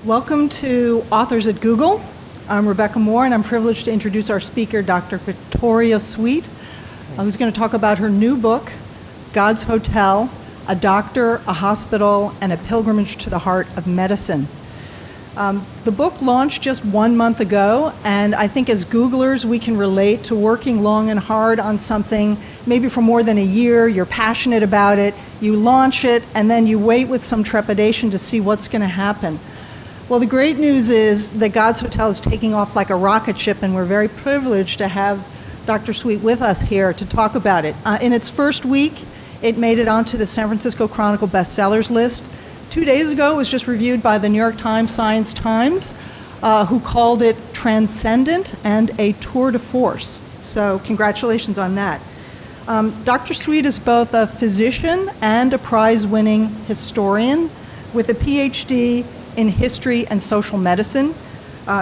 Welcome to Authors at Google. I'm Rebecca Moore, and I'm privileged to introduce our speaker, Dr. Victoria Sweet, who's going to talk about her new book, God's Hotel, A Doctor, a Hospital, and a Pilgrimage to the Heart of Medicine. The book launched just 1 month ago, and I think as Googlers, we can relate to working long and hard on something, maybe for more than a year. You're passionate about it, you launch it, and then you wait with some trepidation to see what's going to happen. Well, the great news is that God's Hotel is taking off like a rocket ship, and we're very privileged to have Dr. Sweet with us here to talk about it. In its first week, it made it onto the San Francisco Chronicle bestsellers list. 2 days ago, it was just reviewed by the New York Times Science Times, who called it transcendent and a tour de force. So congratulations on that. Dr. Sweet is both a physician and a prize-winning historian with a PhD in history and social medicine.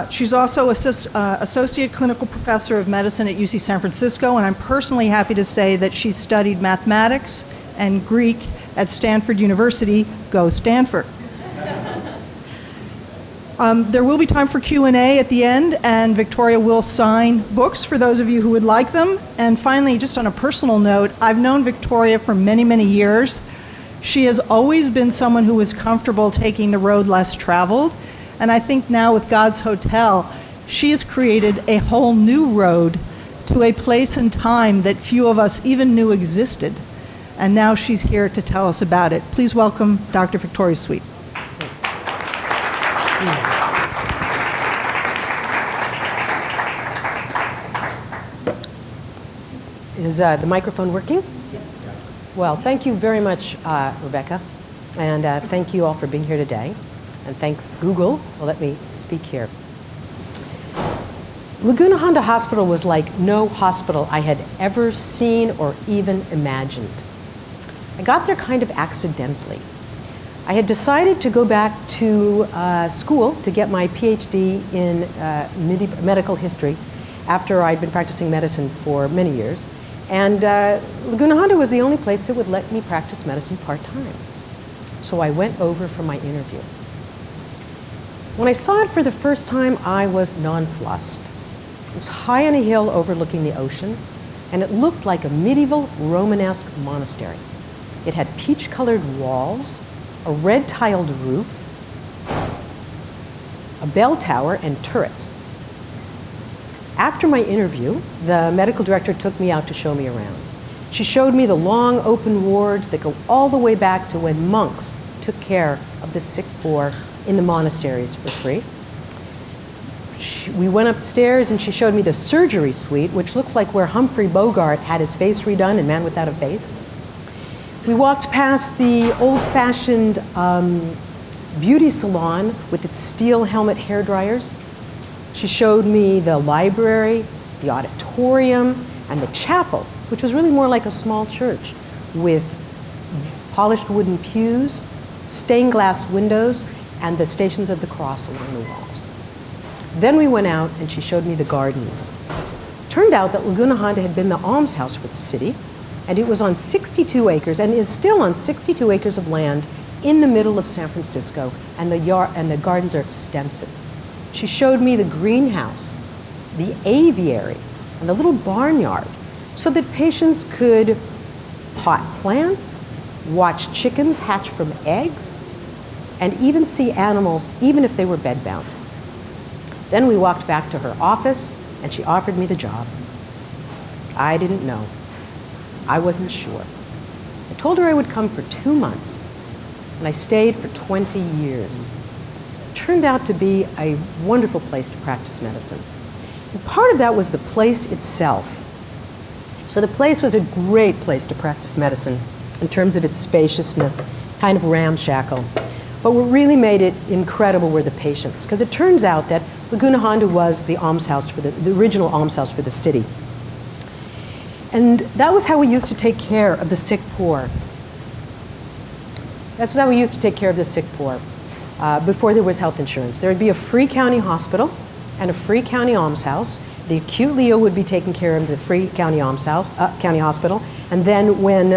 She's also associate clinical professor of medicine at UC San Francisco, and I'm personally happy to say that she studied mathematics and Greek at Stanford University. Go Stanford. There will be time for Q&A at the end, and Victoria will sign books for those of you who would like them. And finally, just on a personal note, I've known Victoria for many, many years. She has always been someone who was comfortable taking the road less traveled, and I think now with God's Hotel, she has created a whole new road to a place and time that few of us even knew existed. And now she's here to tell us about it. Please welcome Dr. Victoria Sweet. Is the microphone working? Yes. Well, thank you very much, Rebecca, and thank you all for being here today. And thanks, Google, for letting me speak here. Laguna Honda Hospital was like no hospital I had ever seen or even imagined. I got there kind of accidentally. I had decided to go back to school to get my PhD in medical history after I'd been practicing medicine for many years. And Laguna Honda was the only place that would let me practice medicine part-time. So I went over for my interview. When I saw it for the first time, I was nonplussed. It was high on a hill overlooking the ocean, and it looked like a medieval Romanesque monastery. It had peach-colored walls, a red-tiled roof, a bell tower, and turrets. After my interview, the medical director took me out to show me around. She showed me the long open wards that go all the way back to when monks took care of the sick poor in the monasteries for free. We went upstairs and she showed me the surgery suite, which looks like where Humphrey Bogart had his face redone in Man Without a Face. We walked past the old-fashioned beauty salon with its steel helmet hair dryers. She showed me the library, the auditorium, and the chapel, which was really more like a small church with polished wooden pews, stained glass windows, and the Stations of the Cross along the walls. Then we went out and she showed me the gardens. Turned out that Laguna Honda had been the almshouse for the city, and it was on 62 acres and is still on 62 acres of land in the middle of San Francisco, and the gardens are extensive. She showed me the greenhouse, the aviary, and the little barnyard so that patients could pot plants, watch chickens hatch from eggs, and even see animals even if they were bedbound. Then we walked back to her office and she offered me the job. I didn't know. I wasn't sure. I told her I would come for 2 months, and I stayed for 20 years. It turned out to be a wonderful place to practice medicine. And part of that was the place itself. So the place was a great place to practice medicine in terms of its spaciousness, kind of ramshackle. But what really made it incredible were the patients, because it turns out that Laguna Honda was the almshouse for the original almshouse for the city. And that was how we used to take care of the sick poor. That's how we used to take care of the sick poor before there was health insurance. There would be a free county hospital and a free county almshouse. The acutely ill would be taken care of in the free county county hospital. And then when,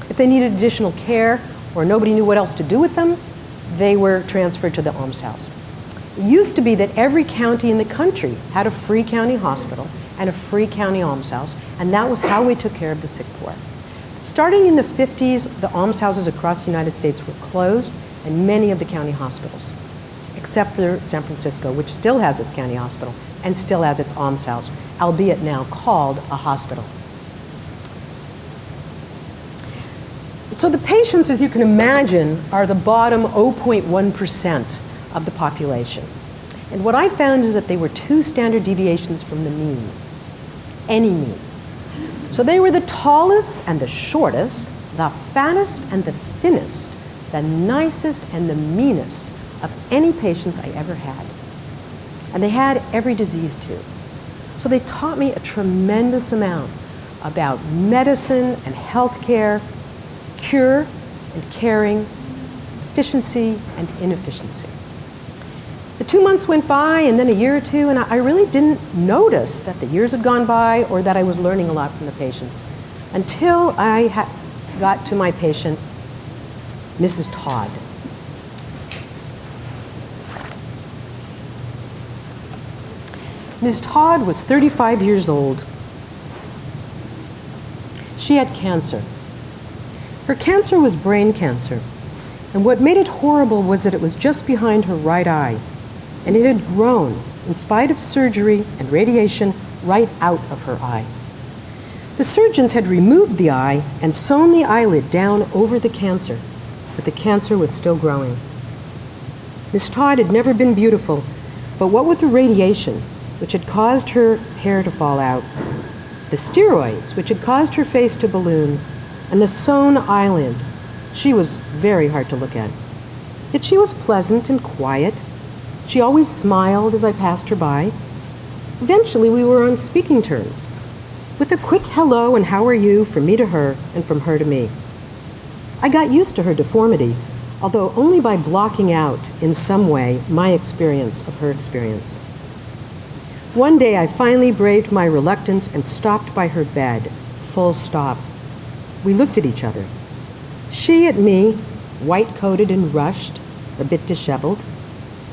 if they needed additional care or nobody knew what else to do with them, they were transferred to the almshouse. It used to be that every county in the country had a free county hospital and a free county almshouse, and that was how we took care of the sick poor. But starting in the 50s, the almshouses across the United States were closed, and many of the county hospitals, except for San Francisco, which still has its county hospital and still has its almshouse, albeit now called a hospital. So the patients, as you can imagine, are the bottom 0.1% of the population. And what I found is that they were 2 standard deviations from the mean, any mean. So they were the tallest and the shortest, the fattest and the thinnest, the nicest and the meanest of any patients I ever had. And they had every disease too. So they taught me a tremendous amount about medicine and healthcare, cure and caring, efficiency and inefficiency. The 2 months went by, and then a year or two, and I really didn't notice that the years had gone by or that I was learning a lot from the patients until I got to my patient, Mrs. Todd. Ms. Todd was 35 years old. She had cancer. Her cancer was brain cancer, and what made it horrible was that it was just behind her right eye, and it had grown, in spite of surgery and radiation, right out of her eye. The surgeons had removed the eye and sewn the eyelid down over the cancer, but the cancer was still growing. Miss Todd had never been beautiful, but what with the radiation, which had caused her hair to fall out, the steroids, which had caused her face to balloon, and the sewn eyelid, she was very hard to look at. Yet she was pleasant and quiet. She always smiled as I passed her by. Eventually, we were on speaking terms, with a quick hello and how are you from me to her and from her to me. I got used to her deformity, although only by blocking out, in some way, my experience of her experience. One day, I finally braved my reluctance and stopped by her bed, full stop. We looked at each other. She at me, white-coated and rushed, a bit disheveled.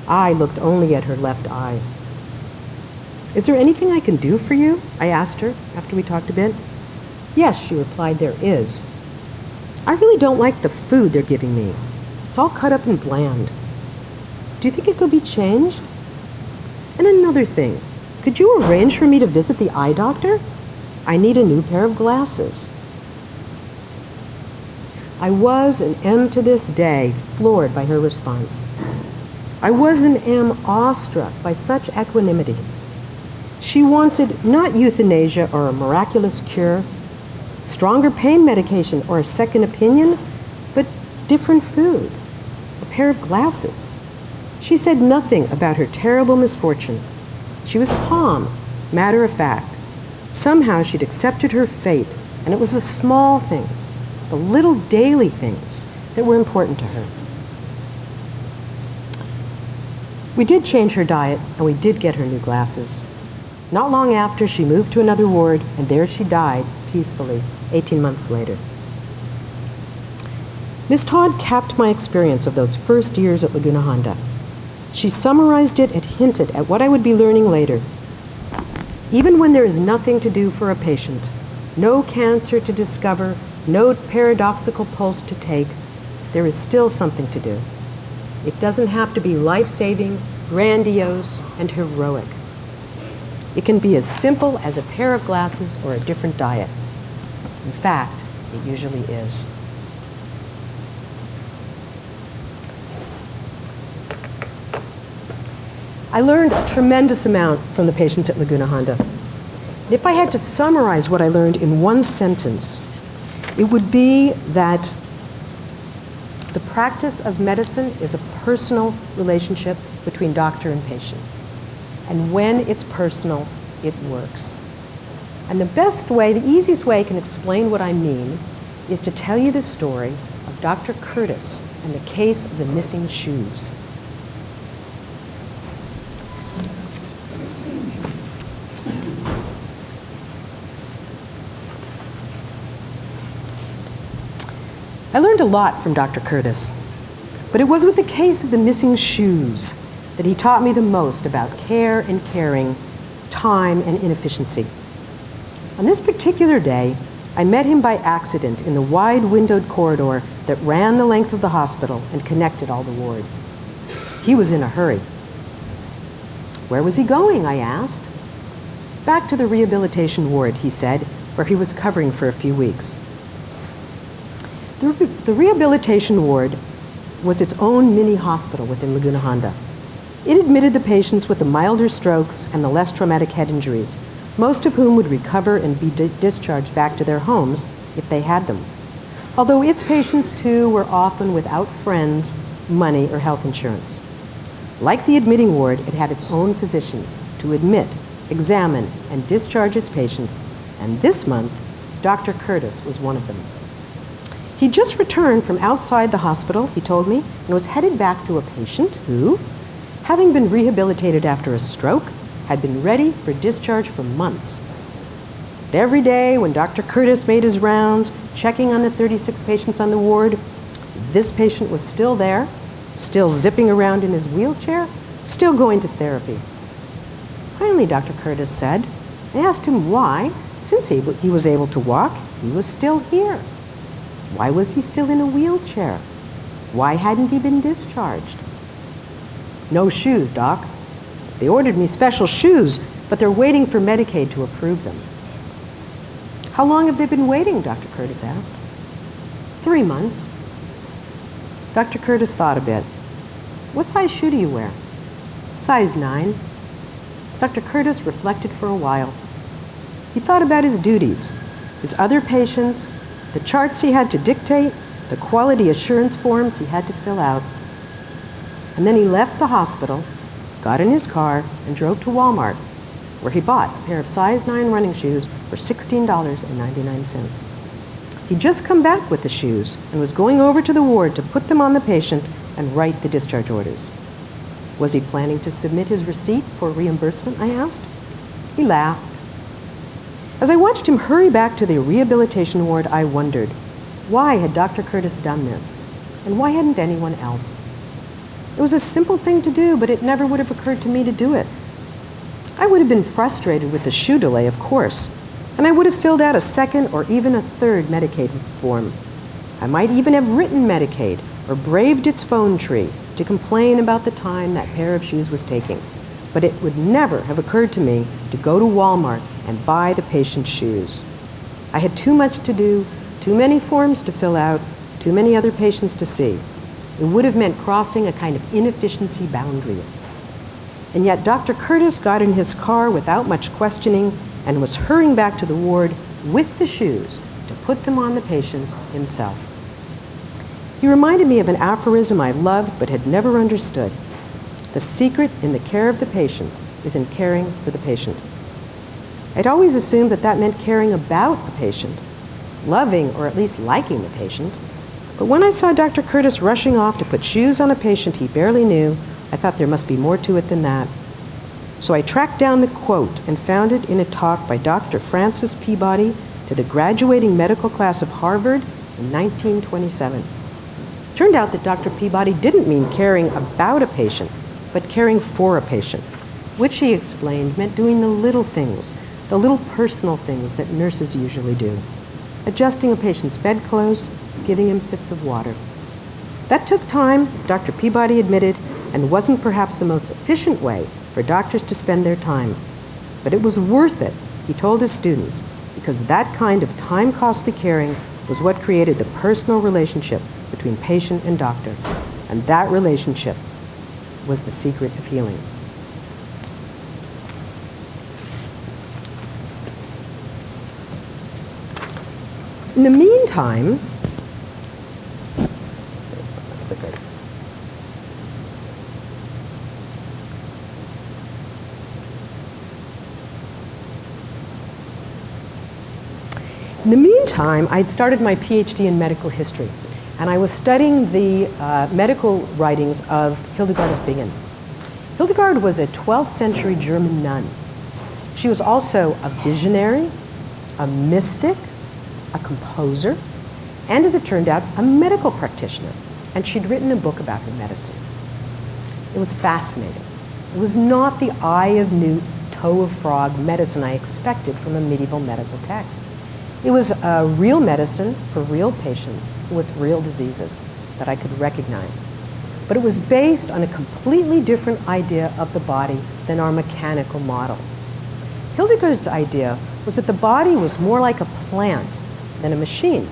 I looked only at her left eye. "Is there anything I can do for you?" I asked her after we talked a bit. "Yes," she replied, "there is. I really don't like the food they're giving me. It's all cut up and bland. Do you think it could be changed? And another thing, could you arrange for me to visit the eye doctor? I need a new pair of glasses." I was and am to this day floored by her response. I was and am awestruck by such equanimity. She wanted not euthanasia or a miraculous cure, stronger pain medication or a second opinion, but different food, a pair of glasses. She said nothing about her terrible misfortune. She was calm, matter of fact. Somehow she'd accepted her fate, and it was the small things, the little daily things, that were important to her. We did change her diet, and we did get her new glasses. Not long after, she moved to another ward, and there she died peacefully 18 months later. Ms. Todd capped my experience of those first years at Laguna Honda. She summarized it and hinted at what I would be learning later. Even when there is nothing to do for a patient, no cancer to discover, no paradoxical pulse to take, there is still something to do. It doesn't have to be life-saving, grandiose, and heroic. It can be as simple as a pair of glasses or a different diet. In fact, it usually is. I learned a tremendous amount from the patients at Laguna Honda. If I had to summarize what I learned in one sentence, it would be that the practice of medicine is a personal relationship between doctor and patient. And when it's personal, it works. And the best way, the easiest way I can explain what I mean is to tell you the story of Dr. Curtis and the case of the missing shoes. I learned a lot from Dr. Curtis, but it was with the case of the missing shoes that he taught me the most about care and caring, time and inefficiency. On this particular day, I met him by accident in the wide-windowed corridor that ran the length of the hospital and connected all the wards. He was in a hurry. Where was he going, I asked. Back to the rehabilitation ward, he said, where he was covering for a few weeks. The rehabilitation ward was its own mini hospital within Laguna Honda. It admitted the patients with the milder strokes and the less traumatic head injuries, most of whom would recover and be discharged back to their homes if they had them. Although its patients, too, were often without friends, money, or health insurance. Like the admitting ward, it had its own physicians to admit, examine, and discharge its patients, and this month, Dr. Curtis was one of them. He just returned from outside the hospital, he told me, and was headed back to a patient who, having been rehabilitated after a stroke, had been ready for discharge for months. But every day when Dr. Curtis made his rounds, checking on the 36 patients on the ward, this patient was still there, still zipping around in his wheelchair, still going to therapy. Finally, Dr. Curtis said, I asked him why, since he was able to walk, he was still here. Why was he still in a wheelchair? Why hadn't he been discharged? No shoes, Doc. They ordered me special shoes, but they're waiting for Medicaid to approve them. How long have they been waiting? Dr. Curtis asked. 3 months. Dr. Curtis thought a bit. What size shoe do you wear? Size 9. Dr. Curtis reflected for a while. He thought about his duties, his other patients, the charts he had to dictate, the quality assurance forms he had to fill out. And then he left the hospital, got in his car, and drove to Walmart, where he bought a pair of size 9 running shoes for $16.99. He'd just come back with the shoes and was going over to the ward to put them on the patient and write the discharge orders. Was he planning to submit his receipt for reimbursement, I asked. He laughed. As I watched him hurry back to the rehabilitation ward, I wondered, why had Dr. Curtis done this? And why hadn't anyone else? It was a simple thing to do, but it never would have occurred to me to do it. I would have been frustrated with the shoe delay, of course, and I would have filled out a second or even a third Medicaid form. I might even have written Medicaid or braved its phone tree to complain about the time that pair of shoes was taking. But it would never have occurred to me to go to Walmart and buy the patient's shoes. I had too much to do, too many forms to fill out, too many other patients to see. It would have meant crossing a kind of inefficiency boundary. And yet Dr. Curtis got in his car without much questioning and was hurrying back to the ward with the shoes to put them on the patients himself. He reminded me of an aphorism I loved but had never understood. The secret in the care of the patient is in caring for the patient. I'd always assumed that meant caring about a patient, loving or at least liking the patient. But when I saw Dr. Curtis rushing off to put shoes on a patient he barely knew, I thought there must be more to it than that. So I tracked down the quote and found it in a talk by Dr. Francis Peabody to the graduating medical class of Harvard in 1927. It turned out that Dr. Peabody didn't mean caring about a patient, but caring for a patient, which he explained meant doing the little things, the little personal things that nurses usually do. Adjusting a patient's bedclothes, giving him sips of water. That took time, Dr. Peabody admitted, and wasn't perhaps the most efficient way for doctors to spend their time. But it was worth it, he told his students, because that kind of time-costly caring was what created the personal relationship between patient and doctor. And that relationship was the secret of healing. In the meantime, I'd started my PhD in medical history, and I was studying the medical writings of Hildegard of Bingen. Hildegard was a 12th century German nun. She was also a visionary, a mystic, a composer, and as it turned out, a medical practitioner, and she'd written a book about her medicine. It was fascinating. It was not the eye of newt, toe of frog medicine I expected from a medieval medical text. It was a real medicine for real patients with real diseases that I could recognize. But it was based on a completely different idea of the body than our mechanical model. Hildegard's idea was that the body was more like a plant than a machine,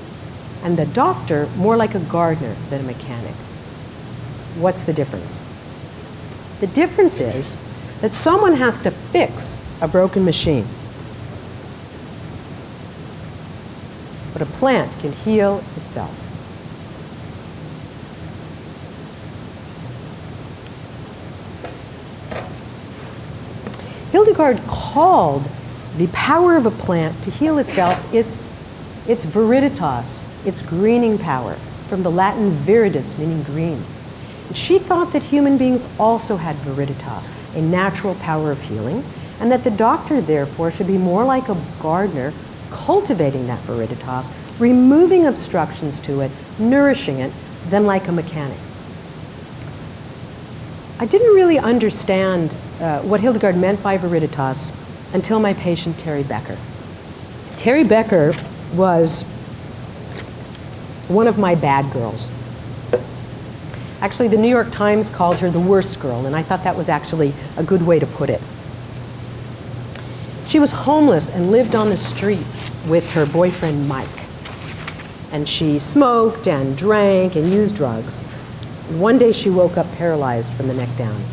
and the doctor more like a gardener than a mechanic. What's the difference? The difference is that someone has to fix a broken machine, but a plant can heal itself. Hildegard called the power of a plant to heal itself its viriditas, its greening power, from the Latin viridis, meaning green. And she thought that human beings also had viriditas, a natural power of healing, and that the doctor, therefore, should be more like a gardener, cultivating that viriditas, removing obstructions to it, nourishing it, than like a mechanic. I didn't really understand what Hildegard meant by viriditas until my patient, Terry Becker. Terry Becker was one of my bad girls. Actually, the New York Times called her the worst girl, and I thought that was actually a good way to put it. She was homeless and lived on the street with her boyfriend, Mike. And she smoked and drank and used drugs. One day she woke up paralyzed from the neck down.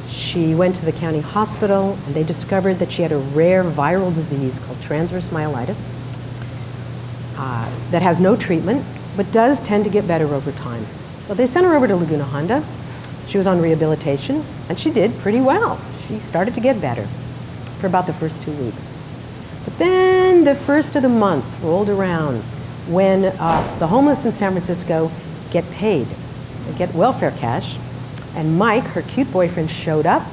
She went to the county hospital, and they discovered that she had a rare viral disease called transverse myelitis that has no treatment, but does tend to get better over time. So they sent her over to Laguna Honda. She was on rehabilitation, and she did pretty well. She started to get better for about the first 2 weeks. But then the first of the month rolled around when the homeless in San Francisco get paid. They get welfare cash, and Mike, her cute boyfriend, showed up,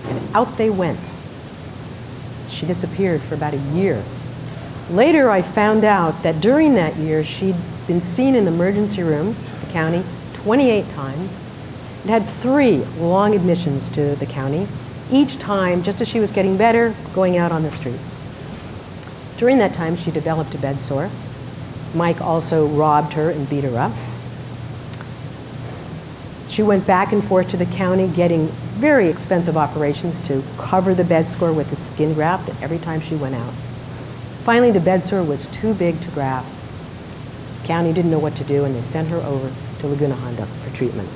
and out they went. She disappeared for about a year. Later, I found out that during that year, she'd been seen in the emergency room, the county, 28 times, and had 3 long admissions to the county, each time, just as she was getting better, going out on the streets. During that time, she developed a bed sore. Mike also robbed her and beat her up. She went back and forth to the county getting very expensive operations to cover the bed sore with a skin graft every time she went out. Finally, the bed sore was too big to graft. The county didn't know what to do, and they sent her over to Laguna Honda for treatment.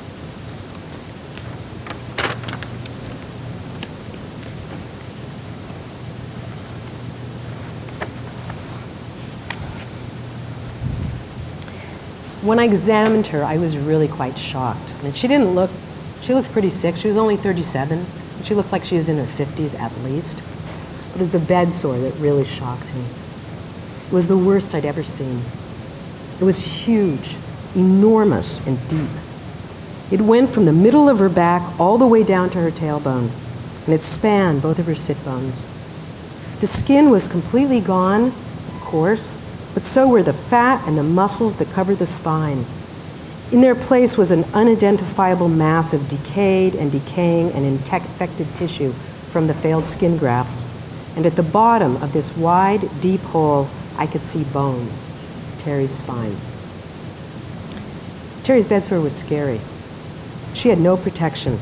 When I examined her, I was really quite shocked. I mean, she looked pretty sick. She was only 37. She looked like she was in her 50s at least. But it was the bed sore that really shocked me. It was the worst I'd ever seen. It was huge, enormous, and deep. It went from the middle of her back all the way down to her tailbone, and it spanned both of her sit bones. The skin was completely gone, of course, but so were the fat and the muscles that covered the spine. In their place was an unidentifiable mass of decayed and decaying and infected tissue from the failed skin grafts. And at the bottom of this wide, deep hole, I could see bone, Terry's spine. Terry's bed sore was scary. She had no protection.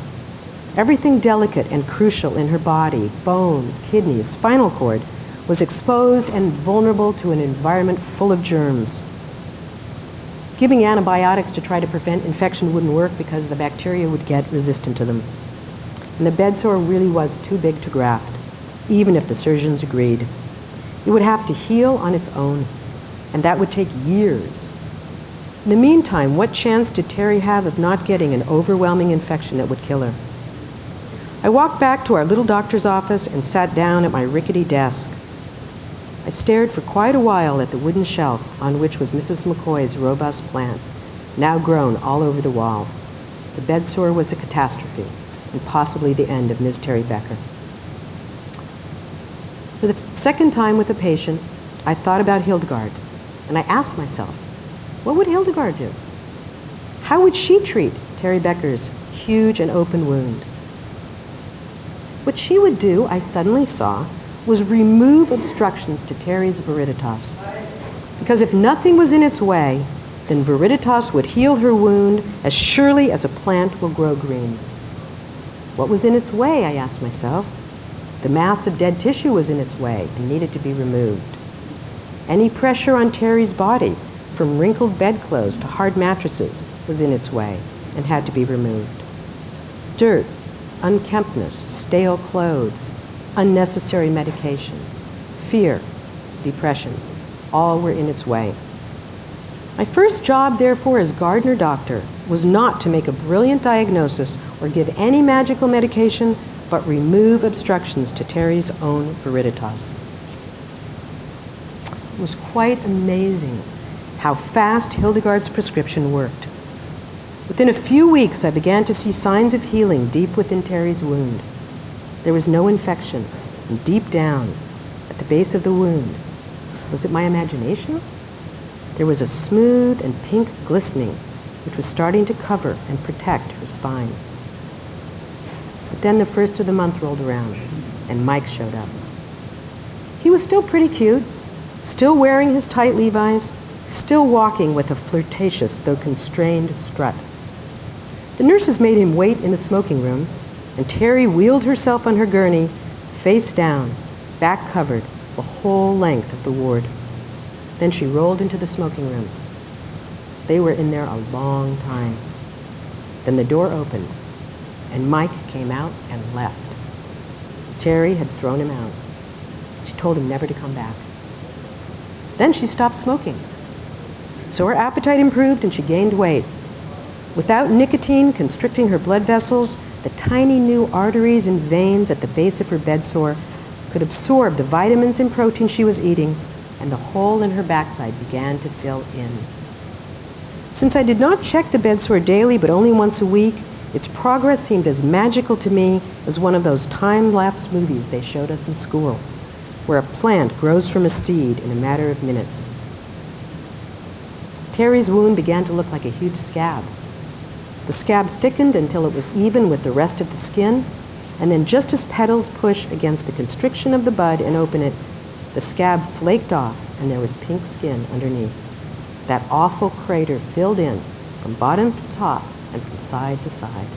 Everything delicate and crucial in her body, bones, kidneys, spinal cord, was exposed and vulnerable to an environment full of germs. Giving antibiotics to try to prevent infection wouldn't work because the bacteria would get resistant to them. And the bed sore really was too big to graft, even if the surgeons agreed. It would have to heal on its own, and that would take years. In the meantime, what chance did Terry have of not getting an overwhelming infection that would kill her? I walked back to our little doctor's office and sat down at my rickety desk. I stared for quite a while at the wooden shelf on which was Mrs. McCoy's robust plant, now grown all over the wall. The bed sore was a catastrophe, and possibly the end of Ms. Terry Becker. For the second time with a patient, I thought about Hildegard, and I asked myself, what would Hildegard do? How would she treat Terry Becker's huge and open wound. What she would do, I suddenly saw, was remove obstructions to Terry's viriditas. Because if nothing was in its way, then viriditas would heal her wound as surely as a plant will grow green. What was in its way, I asked myself. The mass of dead tissue was in its way and needed to be removed. Any pressure on Terry's body, from wrinkled bedclothes to hard mattresses, was in its way and had to be removed. Dirt, unkemptness, stale clothes, unnecessary medications, fear, depression, all were in its way. My first job, therefore, as gardener doctor was not to make a brilliant diagnosis or give any magical medication, but remove obstructions to Terry's own viriditas. It was quite amazing how fast Hildegard's prescription worked. Within a few weeks, I began to see signs of healing deep within Terry's wound. There was no infection, and deep down, at the base of the wound, was it my imagination? There was a smooth and pink glistening, which was starting to cover and protect her spine. But then the first of the month rolled around, and Mike showed up. He was still pretty cute, still wearing his tight Levi's, still walking with a flirtatious though constrained strut. The nurses made him wait in the smoking room, and Terry wheeled herself on her gurney, face down, back covered, the whole length of the ward. Then she rolled into the smoking room. They were in there a long time. Then the door opened, and Mike came out and left. Terry had thrown him out. She told him never to come back. Then she stopped smoking. So her appetite improved and she gained weight. Without nicotine constricting her blood vessels, the tiny new arteries and veins at the base of her bedsore could absorb the vitamins and protein she was eating, and the hole in her backside began to fill in. Since I did not check the bedsore daily but only once a week, its progress seemed as magical to me as one of those time-lapse movies they showed us in school, where a plant grows from a seed in a matter of minutes. Terry's wound began to look like a huge scab. The scab thickened until it was even with the rest of the skin, and then just as petals push against the constriction of the bud and open it, the scab flaked off and there was pink skin underneath. That awful crater filled in from bottom to top and from side to side.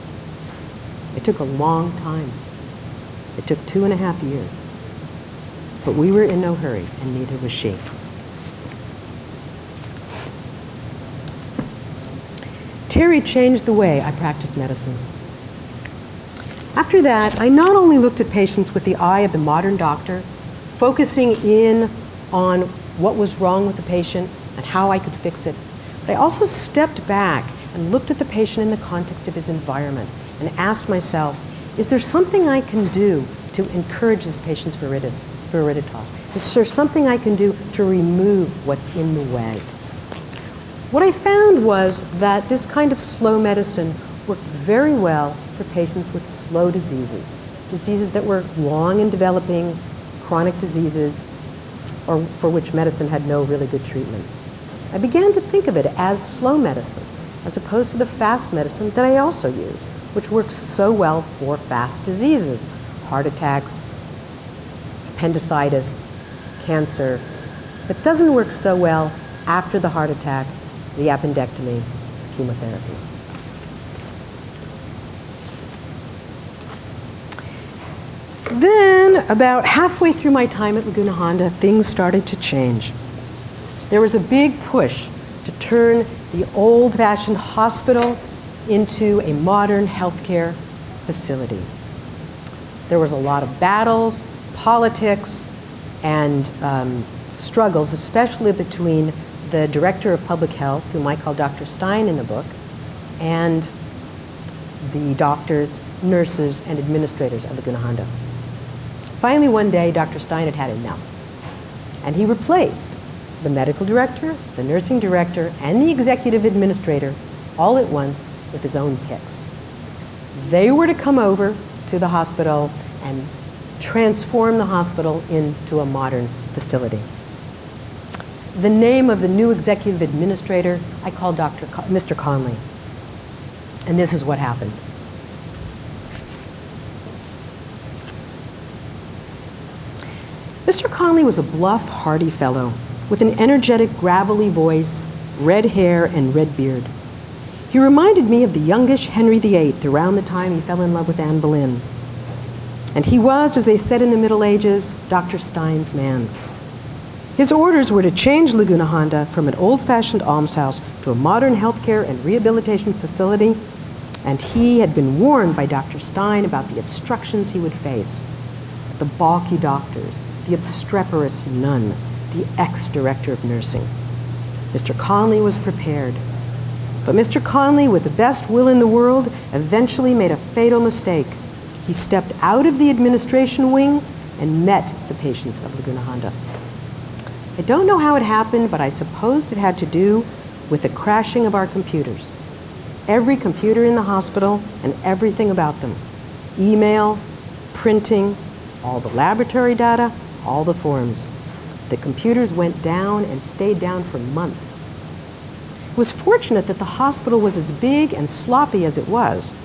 It took a long time. It took 2.5 years. But we were in no hurry, and neither was she. Terry changed the way I practiced medicine. After that, I not only looked at patients with the eye of the modern doctor, focusing in on what was wrong with the patient and how I could fix it, but I also stepped back and looked at the patient in the context of his environment and asked myself, is there something I can do to encourage this patient's viriditas? Is there something I can do to remove what's in the way? What I found was that this kind of slow medicine worked very well for patients with slow diseases, diseases that were long in developing, chronic diseases, or for which medicine had no really good treatment. I began to think of it as slow medicine, as opposed to the fast medicine that I also use, which works so well for fast diseases, heart attacks, appendicitis, cancer, but doesn't work so well after the heart attack, the appendectomy, the chemotherapy. Then, about halfway through my time at Laguna Honda, things started to change. There was a big push to turn the old-fashioned hospital into a modern healthcare facility. There was a lot of battles, politics, and struggles, especially between the director of public health, whom I call Dr. Stein in the book, and the doctors, nurses, and administrators at Laguna Honda. Finally, one day, Dr. Stein had had enough, and he replaced the medical director, the nursing director, and the executive administrator all at once with his own picks. They were to come over to the hospital and transform the hospital into a modern facility. The name of the new executive administrator I called Mr. Conley. And this is what happened. Mr. Conley was a bluff, hearty fellow with an energetic, gravelly voice, red hair, and red beard. He reminded me of the youngish Henry VIII around the time he fell in love with Anne Boleyn. And he was, as they said in the Middle Ages, Dr. Stein's man. His orders were to change Laguna Honda from an old-fashioned almshouse to a modern healthcare and rehabilitation facility, and he had been warned by Dr. Stein about the obstructions he would face. The balky doctors, the obstreperous nun, the ex-director of nursing. Mr. Conley was prepared. But Mr. Conley, with the best will in the world, eventually made a fatal mistake. He stepped out of the administration wing and met the patients of Laguna Honda. I don't know how it happened, but I supposed it had to do with the crashing of our computers. Every computer in the hospital and everything about them. Email, printing, all the laboratory data, all the forms. The computers went down and stayed down for months. It was fortunate that the hospital was as big and sloppy as it was,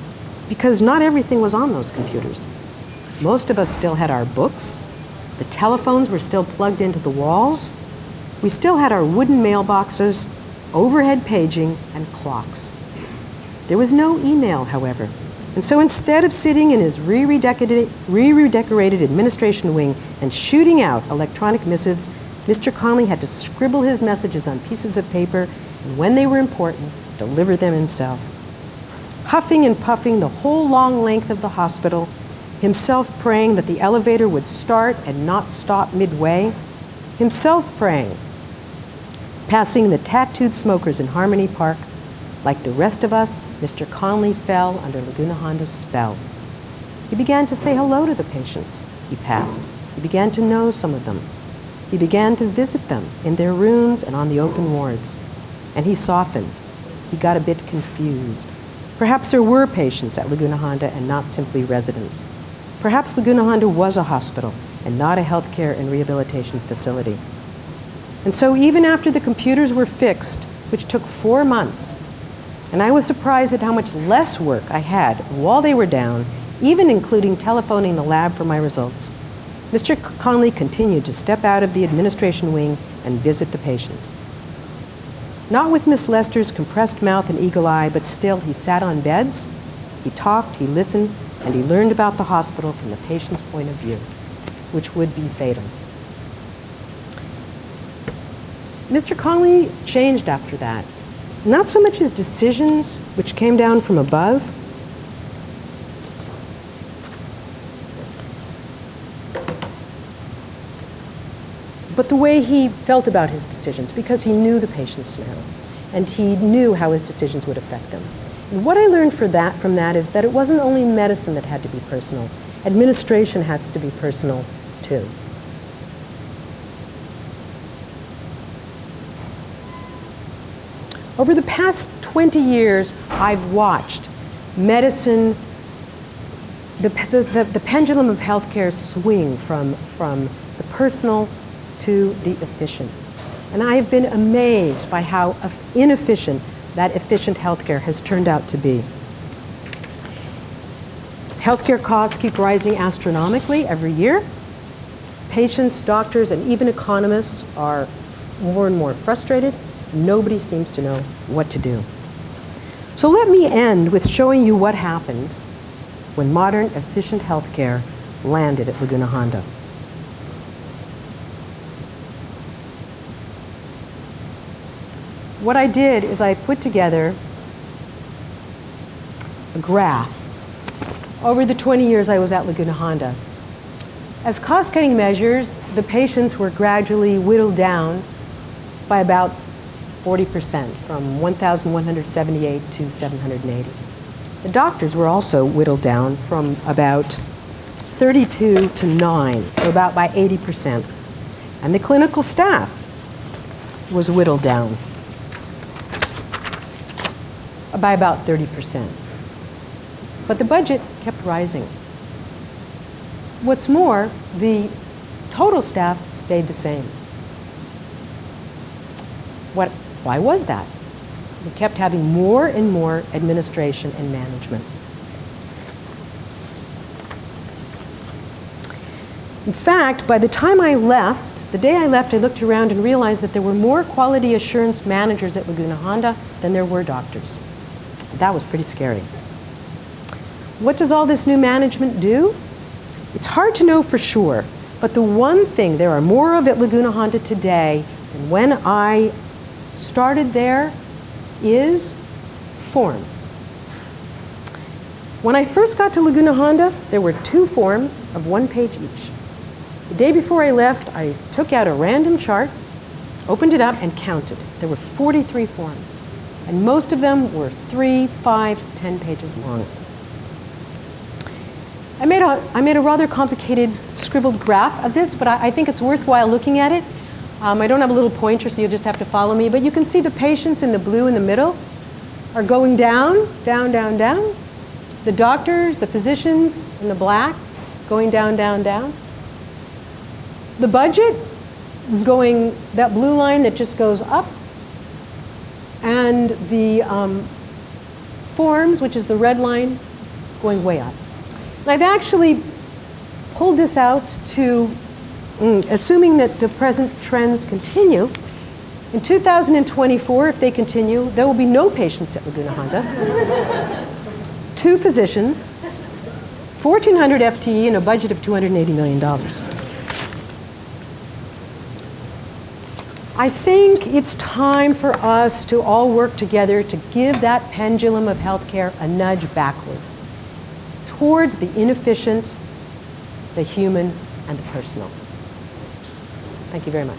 because not everything was on those computers. Most of us still had our books. The telephones were still plugged into the walls. We still had our wooden mailboxes, overhead paging, and clocks. There was no email, however. And so instead of sitting in his re-redecorated administration wing and shooting out electronic missives, Mr. Conley had to scribble his messages on pieces of paper, and when they were important, deliver them himself. Huffing and puffing the whole long length of the hospital, himself praying that the elevator would start and not stop midway, himself praying, passing the tattooed smokers in Harmony Park. Like the rest of us, Mr. Conley fell under Laguna Honda's spell. He began to say hello to the patients he passed. He began to know some of them. He began to visit them in their rooms and on the open wards. And he softened. He got a bit confused. Perhaps there were patients at Laguna Honda and not simply residents. Perhaps Laguna Honda was a hospital and not a healthcare and rehabilitation facility. And so even after the computers were fixed, which took 4 months, and I was surprised at how much less work I had while they were down, even including telephoning the lab for my results, Mr. Conley continued to step out of the administration wing and visit the patients. Not with Miss Lester's compressed mouth and eagle eye, but still he sat on beds, he talked, he listened, and he learned about the hospital from the patient's point of view, which would be fatal. Mr. Conley changed after that. Not so much his decisions, which came down from above, but the way he felt about his decisions, because he knew the patients now, and he knew how his decisions would affect them. And what I learned from that is that it wasn't only medicine that had to be personal. Administration has to be personal, too. Over the past 20 years, I've watched medicine, the pendulum of healthcare swing from the personal to the efficient. And I have been amazed by how inefficient that efficient healthcare has turned out to be. Healthcare costs keep rising astronomically every year. Patients, doctors, and even economists are more and more frustrated. Nobody seems to know what to do. So let me end with showing you what happened when modern, efficient healthcare landed at Laguna Honda. What I did is I put together a graph over the 20 years I was at Laguna Honda. As cost-cutting measures, the patients were gradually whittled down by about 40%, from 1,178 to 780. The doctors were also whittled down from about 32 to 9, so about by 80%. And the clinical staff was whittled down by about 30%. But the budget kept rising. What's more, the total staff stayed the same. Why was that? We kept having more and more administration and management. In fact, by the time I left, the day I left, I looked around and realized that there were more quality assurance managers at Laguna Honda than there were doctors. That was pretty scary. What does all this new management do? It's hard to know for sure, but the one thing there are more of at Laguna Honda today than when I started there is forms. When I first got to Laguna Honda, there were 2 forms of 1 page each. The day before I left, I took out a random chart, opened it up, and counted. There were 43 forms, and most of them were 3, 5, 10 pages long. I made a rather complicated scribbled graph of this, but I think it's worthwhile looking at it. I don't have a little pointer, so you'll just have to follow me, but you can see the patients in the blue in the middle are going down, down, down, down. The doctors, the physicians in the black, going down, down, down. The budget is going, that blue line that just goes up, and the forms, which is the red line, going way up. And I've actually pulled this out to, assuming that the present trends continue, in 2024, if they continue, there will be no patients at Laguna Honda, 2 physicians, 1,400 FTE, and a budget of $280 million. I think it's time for us to all work together to give that pendulum of healthcare a nudge backwards, towards the inefficient, the human, and the personal. Thank you very much.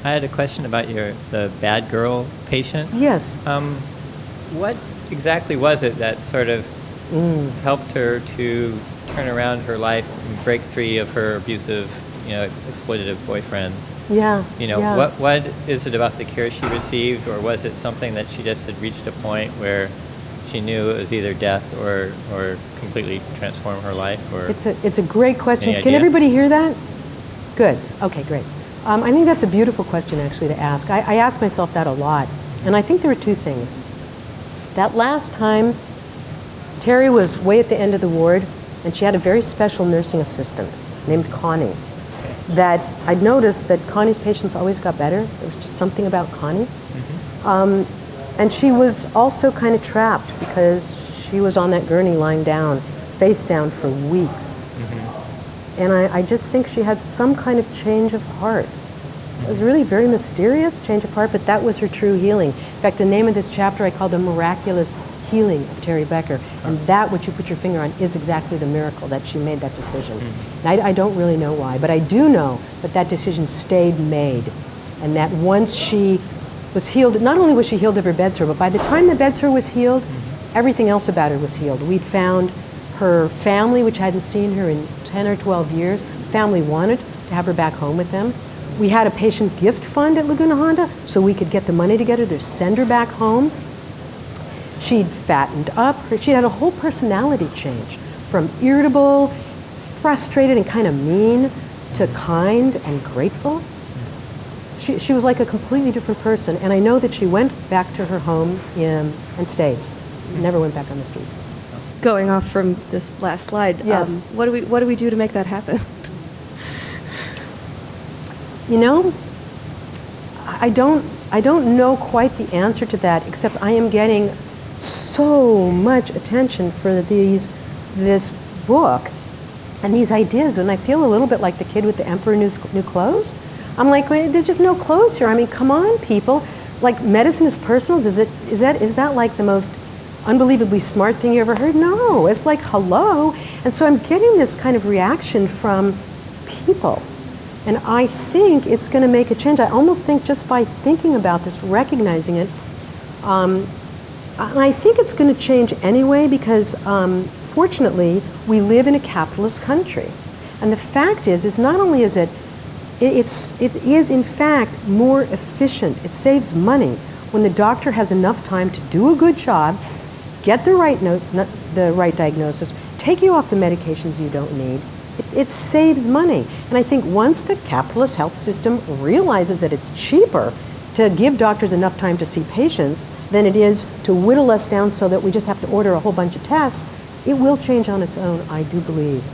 I had a question about the bad girl patient. Yes. What exactly was it that sort of helped her to turn around her life and break free of her abusive, exploitative boyfriend? Yeah. What is it about the care she received, or was it something that she just had reached a point where she knew it was either death or completely transform her life? Or it's a great question. Any Can idea? everybody hear that? Good. Okay, great. I think that's a beautiful question actually to ask. I ask myself that a lot, and I think there are 2 things. That last time, Terry was way at the end of the ward, and she had a very special nursing assistant named Connie. That I'd noticed that Connie's patients always got better. There was just something about Connie. And she was also kind of trapped because she was on that gurney lying down, face down for weeks. And I just think she had some kind of change of heart. It was really very mysterious, change of heart, but that was her true healing. In fact, the name of this chapter I call The Miraculous Healing of Terry Becker. And that, what you put your finger on, is exactly the miracle that she made that decision. And I don't really know why, but I do know that that decision stayed made. And that once she was healed, not only was she healed of her bed sore, but by the time the bed sore was healed, everything else about her was healed. We'd found her family, which hadn't seen her in 10 or 12 years. The family wanted to have her back home with them. We had a patient gift fund at Laguna Honda, so we could get the money together to send her back home. She'd fattened up. She'd had a whole personality change, from irritable, frustrated, and kind of mean, to kind and grateful. She was like a completely different person, and I know that she went back to her home and stayed. Never went back on the streets. Going off from this last slide, Yes. What do we do to make that happen? I don't know quite the answer to that, except I am getting so much attention for this book and these ideas, and I feel a little bit like the kid with the emperor new clothes. I'm like, wait, there's just no clothes here. I mean, come on, people. Like, medicine is personal. Is that like the most unbelievably smart thing you ever heard? No, it's like, hello. And so I'm getting this kind of reaction from people. And I think it's going to make a change. I almost think just by thinking about this, recognizing it, and I think it's going to change anyway because, fortunately, we live in a capitalist country. And the fact is not only is it is in fact more efficient. It saves money when the doctor has enough time to do a good job, get the right diagnosis, take you off the medications you don't need. It saves money. And I think once the capitalist health system realizes that it's cheaper to give doctors enough time to see patients than it is to whittle us down so that we just have to order a whole bunch of tests. It will change on its own, I do believe.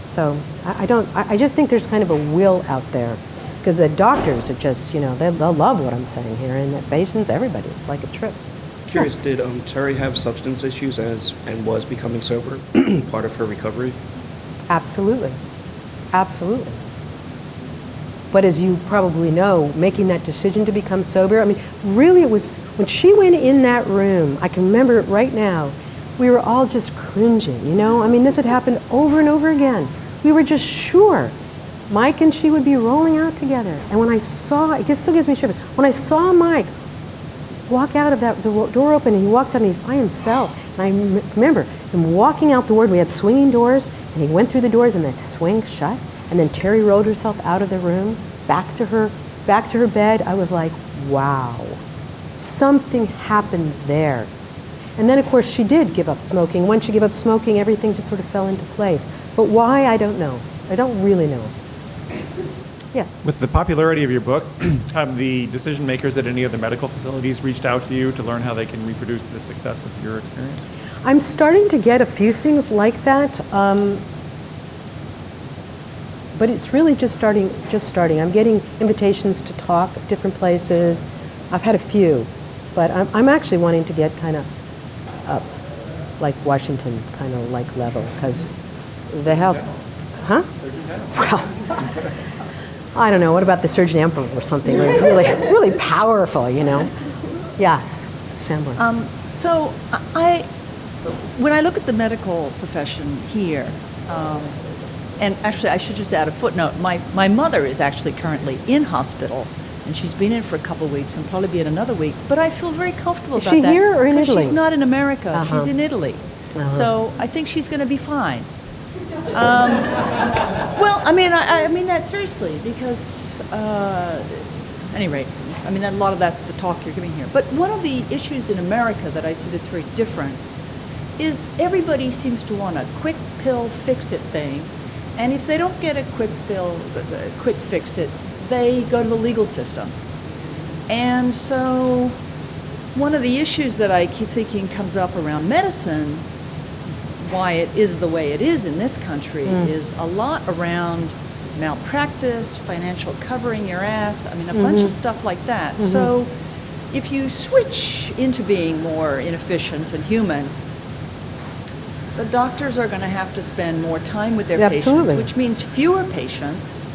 So I just think there's kind of a will out there, because the doctors are just, they'll love what I'm saying here, and the patients, everybody, it's like a trip. Curious, did Terry have substance issues and was becoming sober part of her recovery? Absolutely. Absolutely. But as you probably know, making that decision to become sober, I mean, really it was, when she went in that room, I can remember it right now, we were all just cringing, I mean, this had happened over and over again. We were just sure Mike and she would be rolling out together. And when I saw, it still gives me shivers, when I saw Mike walk out of the door open, and he walks out and he's by himself. And I remember him walking out the ward. We had swinging doors, and he went through the doors, and the swing shut. And then Terry rolled herself out of the room, back to her bed. I was like, wow, something happened there. And then, of course, she did give up smoking. Once she gave up smoking, everything just sort of fell into place. But why, I don't know. I don't really know. Yes. With the popularity of your book, have the decision makers at any other medical facilities reached out to you to learn how they can reproduce the success of your experience? I'm starting to get a few things like that, but it's really just starting. I'm getting invitations to talk at different places. I've had a few, but I'm actually wanting to get kind of up, like Washington, kind of like level, because the health, huh? Well, I don't know. What about the Surgeon Emperor or something? Like really powerful, Yes, Sandra. So when I look at the medical profession here, and actually I should just add a footnote. My mother is actually currently in hospital, and she's been in for a couple of weeks and probably be in another week. But I feel very comfortable about that. Is she here or in Italy? She's not in America. Uh-huh. She's in Italy. Uh-huh. So I think she's going to be fine. Well, I mean that seriously, because at any rate, I mean, a lot of that's the talk you're giving here. But one of the issues in America that I see that's very different is everybody seems to want a quick pill fix-it thing, and if they don't get a quick fix-it, they go to the legal system. And so one of the issues that I keep thinking comes up around medicine, why it is the way it is in this country, is a lot around malpractice, financial covering your ass, a bunch of stuff like that. So if you switch into being more inefficient and human, the doctors are going to have to spend more time with their patients, which means fewer patients.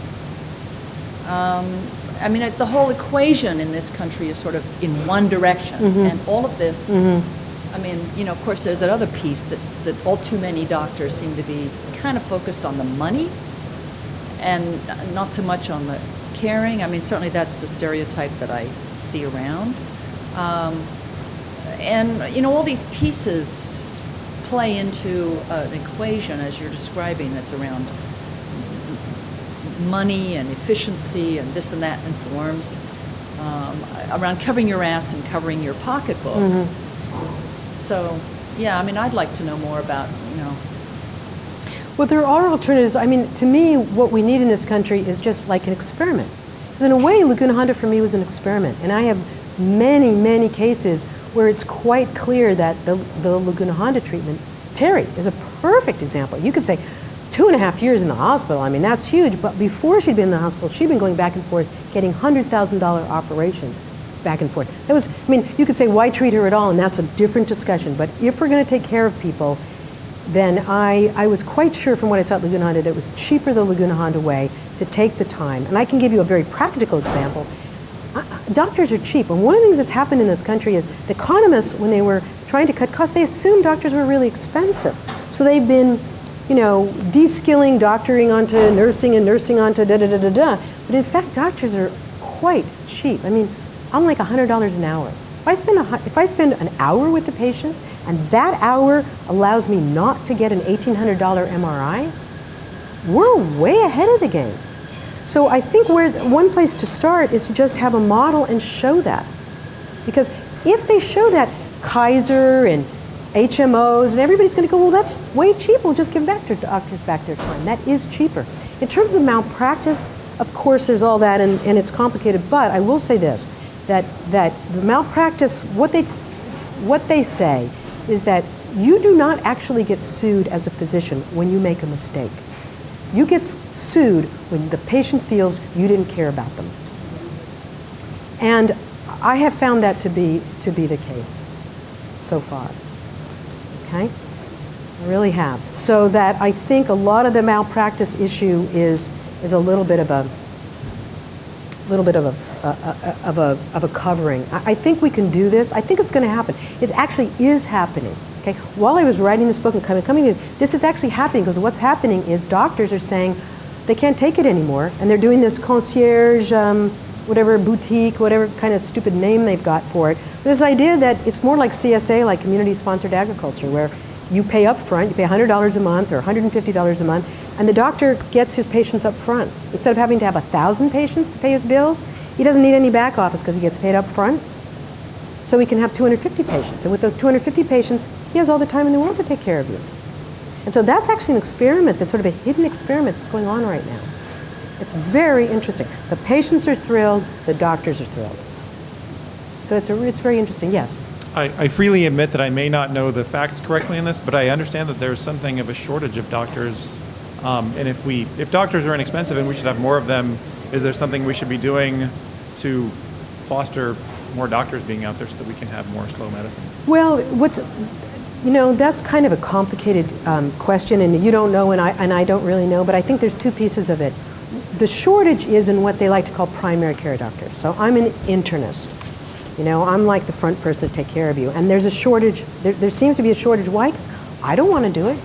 The whole equation in this country is sort of in one direction, and all of this, of course, there's that other piece that all too many doctors seem to be kind of focused on the money and not so much on the caring. Certainly that's the stereotype that I see around. All these pieces play into an equation, as you're describing, that's around money and efficiency and this and that informs, around covering your ass and covering your pocketbook. So, yeah, I'd like to know more about, Well, there are alternatives. To me, what we need in this country is just like an experiment. Because in a way, Laguna Honda for me was an experiment. And I have many, many cases where it's quite clear that the Laguna Honda treatment, Terry is a perfect example. You could say 2.5 years in the hospital, that's huge. But before she'd been in the hospital, she'd been going back and forth, getting $100,000 operations back and forth. That was, you could say, why treat her at all? And that's a different discussion. But if we're going to take care of people, then I was quite sure from what I saw at Laguna Honda that it was cheaper the Laguna Honda way to take the time. And I can give you a very practical example. Doctors are cheap. And one of the things that's happened in this country is the economists, when they were trying to cut costs, they assumed doctors were really expensive. So they've been, de-skilling doctoring onto nursing and nursing onto da-da-da-da-da. But in fact, doctors are quite cheap. I'm like $100 an hour. If I spend an hour with the patient and that hour allows me not to get an $1,800 MRI, we're way ahead of the game. So I think one place to start is to just have a model and show that. Because if they show that, Kaiser and HMOs and everybody's going to go, well, that's way cheap. We'll just give doctors back their time. That is cheaper. In terms of malpractice, of course, there's all that and it's complicated. But I will say this. that the malpractice, what they say is that you do not actually get sued as a physician when you make a mistake. You get sued when the patient feels you didn't care about them. And I have found that to be the case so far. Okay? I really have. So that I think a lot of the malpractice issue is a little bit of a covering. I think we can do this. I think it's going to happen. It actually is happening. Okay. While I was writing this book and coming, this is actually happening because what's happening is doctors are saying they can't take it anymore, and they're doing this concierge, whatever boutique, whatever kind of stupid name they've got for it. This idea that it's more like CSA, like community-sponsored agriculture, where you pay up front, you pay $100 a month or $150 a month, and the doctor gets his patients up front. Instead of having to have 1,000 patients to pay his bills, he doesn't need any back office because he gets paid up front. So he can have 250 patients. And with those 250 patients, he has all the time in the world to take care of you. And so that's actually an experiment, that's sort of a hidden experiment that's going on right now. It's very interesting. The patients are thrilled, the doctors are thrilled. So it's very interesting, yes. I freely admit that I may not know the facts correctly in this, but I understand that there's something of a shortage of doctors. And if doctors are inexpensive and we should have more of them, is there something we should be doing to foster more doctors being out there so that we can have more slow medicine? Well, that's kind of a complicated question, and you don't know, and I don't really know, but I think there's two pieces of it. The shortage is in what they like to call primary care doctors. So I'm an internist. I'm like the front person to take care of you. And there's a shortage, there seems to be a shortage. Why? 'Cause I don't want to do it.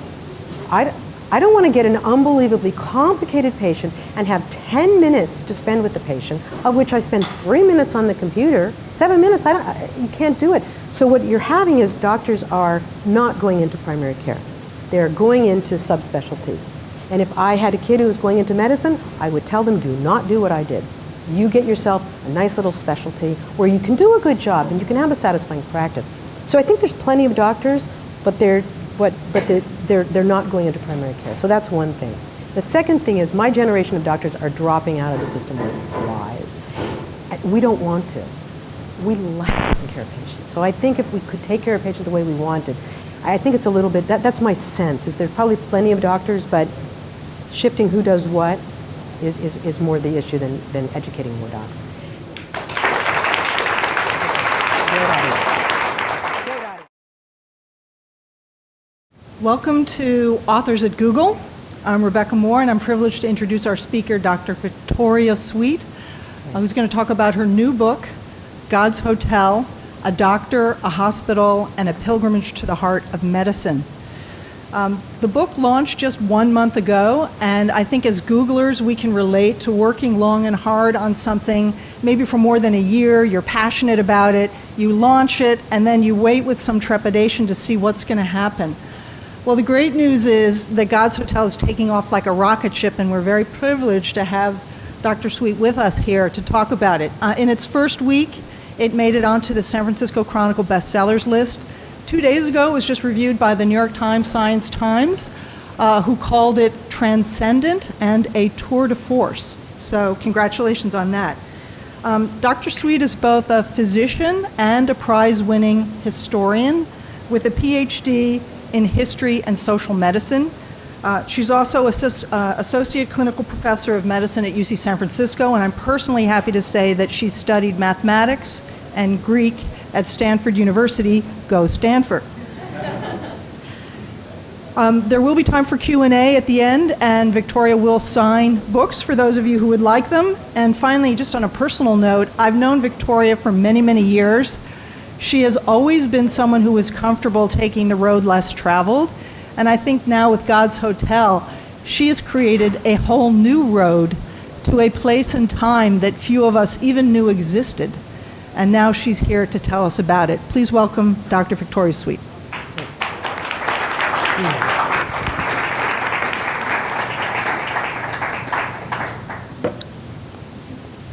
I don't want to get an unbelievably complicated patient and have 10 minutes to spend with the patient, of which I spend 3 minutes on the computer. 7 minutes, you can't do it. So what you're having is doctors are not going into primary care. They're going into subspecialties. And if I had a kid who was going into medicine, I would tell them, do not do what I did. You get yourself a nice little specialty where you can do a good job and you can have a satisfying practice. So I think there's plenty of doctors, but they're not going into primary care. So that's one thing. The second thing is my generation of doctors are dropping out of the system like flies. We don't want to. We like taking care of patients. So I think if we could take care of patients the way we wanted, I think it's a little bit, that's my sense, is there's probably plenty of doctors, but shifting who does what is more the issue than educating more docs. Welcome to Authors at Google. I'm Rebecca Moore, and I'm privileged to introduce our speaker, Dr. Victoria Sweet, who's going to talk about her new book, God's Hotel, A Doctor, a Hospital, and a Pilgrimage to the Heart of Medicine. The book launched just 1 month ago, and I think as Googlers, we can relate to working long and hard on something, maybe for more than a year. You're passionate about it, you launch it, and then you wait with some trepidation to see what's going to happen. Well, the great news is that God's Hotel is taking off like a rocket ship, and we're very privileged to have Dr. Sweet with us here to talk about it. In its first week, it made it onto the San Francisco Chronicle bestsellers list. 2 days ago, it was just reviewed by the New York Times Science Times, who called it transcendent and a tour de force. So congratulations on that. Dr. Sweet is both a physician and a prize-winning historian with a PhD in history and social medicine. She's also associate clinical professor of medicine at UC San Francisco, and I'm personally happy to say that she's studied mathematics and Greek at Stanford University. Go Stanford. There will be time for Q&A at the end, and Victoria will sign books for those of you who would like them. And finally, just on a personal note, I've known Victoria for many, many years. She has always been someone who was comfortable taking the road less traveled. And I think now with God's Hotel, she has created a whole new road to a place and time that few of us even knew existed. And now she's here to tell us about it. Please welcome Dr. Victoria Sweet.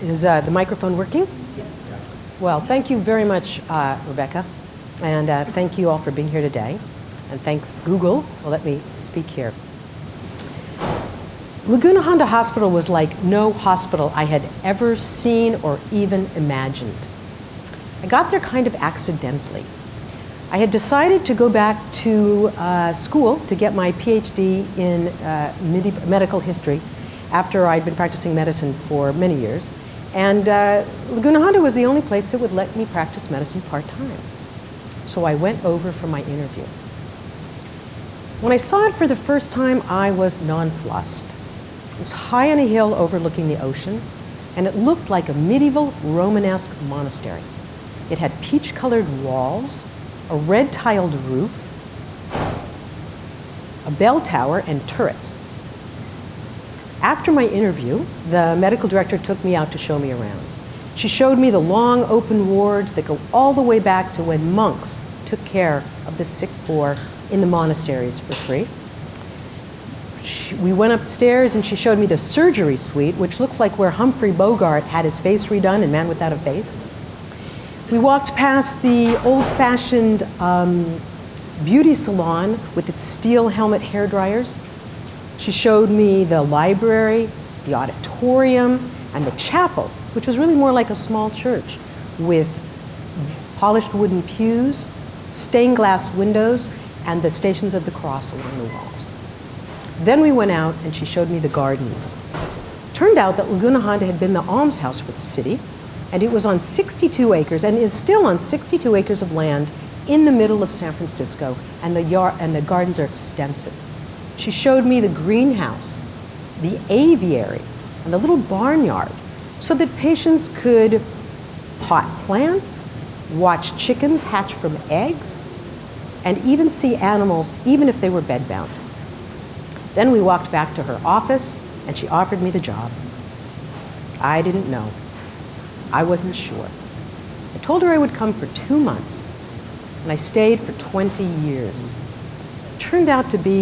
Is the microphone working? Yes. Well, thank you very much, Rebecca. And thank you all for being here today. And thanks, Google, for letting me speak here. Laguna Honda Hospital was like no hospital I had ever seen or even imagined. I got there kind of accidentally. I had decided to go back to school to get my PhD in medical history after I'd been practicing medicine for many years. And Laguna Honda was the only place that would let me practice medicine part-time. So I went over for my interview. When I saw it for the first time, I was nonplussed. It was high on a hill overlooking the ocean, and it looked like a medieval Romanesque monastery. It had peach-colored walls, a red-tiled roof, a bell tower, and turrets. After my interview, the medical director took me out to show me around. She showed me the long open wards that go all the way back to when monks took care of the sick poor in the monasteries for free. We went upstairs and she showed me the surgery suite, which looks like where Humphrey Bogart had his face redone in Man Without a Face. We walked past the old-fashioned beauty salon with its steel helmet hair dryers. She showed me the library, the auditorium, and the chapel, which was really more like a small church with polished wooden pews, stained glass windows, and the Stations of the Cross along the walls. Then we went out and she showed me the gardens. Turned out that Laguna Honda had been the almshouse for the city, and it was on 62 acres and is still on 62 acres of land in the middle of San Francisco, and the gardens are extensive. She showed me the greenhouse, the aviary, and the little barnyard so that patients could pot plants, watch chickens hatch from eggs, and even see animals even if they were bedbound. Then we walked back to her office and she offered me the job. I didn't know. I wasn't sure. I told her I would come for 2 months, and I stayed for 20 years. It turned out to be